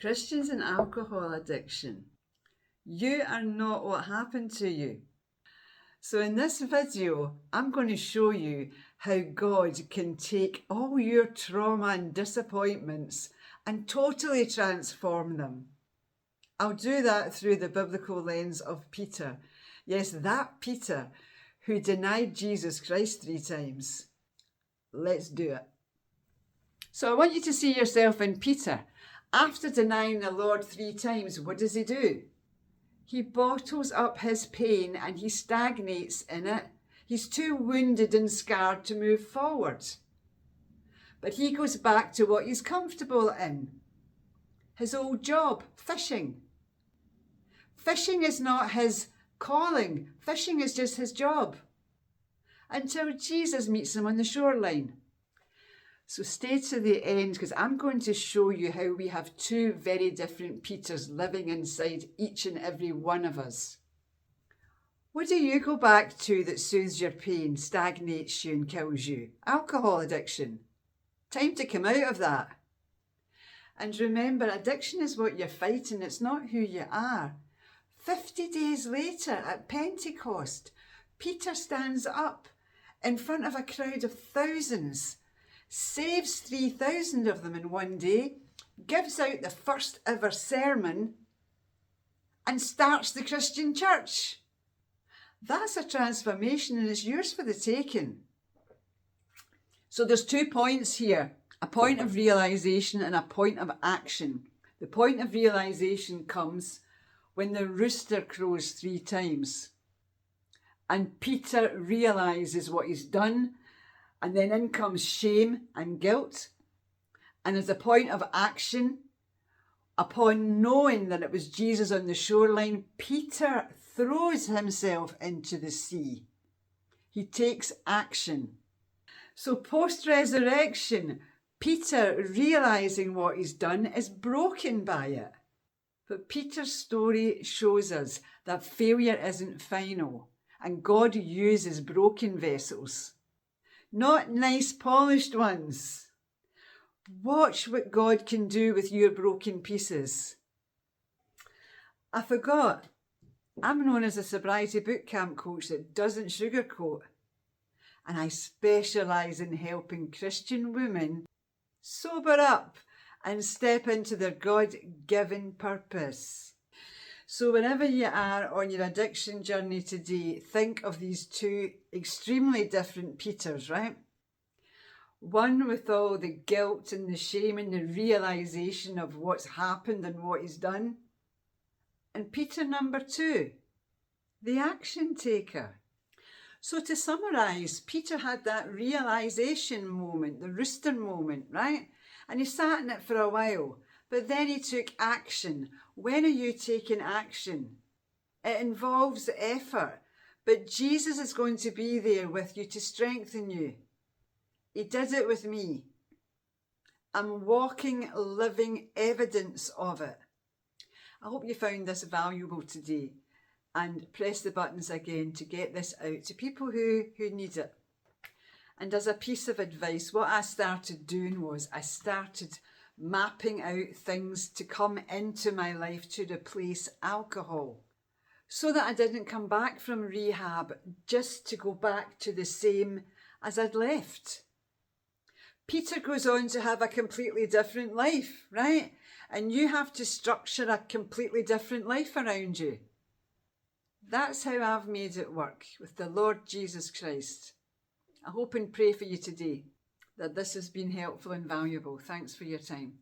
Christians and alcohol addiction. You are not what happened to you. So in this video, I'm going to show you how God can take all your trauma and disappointments and totally transform them. I'll do that through the biblical lens of Peter. Yes, that Peter who denied Jesus Christ 3 times. Let's do it. So I want you to see yourself in Peter. After denying the Lord 3 times, what does he do? He bottles up his pain and he stagnates in it. He's too wounded and scarred to move forward. But he goes back to what he's comfortable in. His old job, fishing. Fishing is not his calling. Fishing is just his job. Until Jesus meets him on the shoreline. So stay to the end because I'm going to show you how we have 2 very different Peters living inside each and every one of us. What do you go back to that soothes your pain, stagnates you and kills you? Alcohol addiction. Time to come out of that. And remember, addiction is what you're fighting. It's not who you are. 50 days later at Pentecost, Peter stands up in front of a crowd of thousands, saves 3,000 of them in one day, gives out the first ever sermon and starts the Christian church. That's a transformation and it's yours for the taking. So there's 2 points here, a point of realisation and a point of action. The point of realisation comes when the rooster crows 3 times and Peter realises what he's done. And then in comes shame and guilt. And as a point of action, upon knowing that it was Jesus on the shoreline, Peter throws himself into the sea. He takes action. So post-resurrection, Peter, realising what he's done, is broken by it. But Peter's story shows us that failure isn't final, and God uses broken vessels. Not nice polished ones. Watch what God can do with your broken pieces. I forgot, I'm known as a sobriety bootcamp coach that doesn't sugarcoat. And I specialise in helping Christian women sober up and step into their God-given purpose. So wherever you are on your addiction journey today, think of these 2 extremely different Peters, right? One with all the guilt and the shame and the realisation of what's happened and what he's done. And Peter number 2, the action taker. So to summarise, Peter had that realisation moment, the rooster moment, right? And he sat in it for a while. But then he took action. When are you taking action? It involves effort, but Jesus is going to be there with you to strengthen you. He did it with me. I'm walking, living evidence of it. I hope you found this valuable today and press the buttons again to get this out to people who need it. And as a piece of advice, what I started doing was I started mapping out things to come into my life to replace alcohol so that I didn't come back from rehab just to go back to the same as I'd left. Peter goes on to have a completely different life, right? And you have to structure a completely different life around you. That's how I've made it work with the Lord Jesus Christ. I hope and pray for you today that this has been helpful and valuable. Thanks for your time.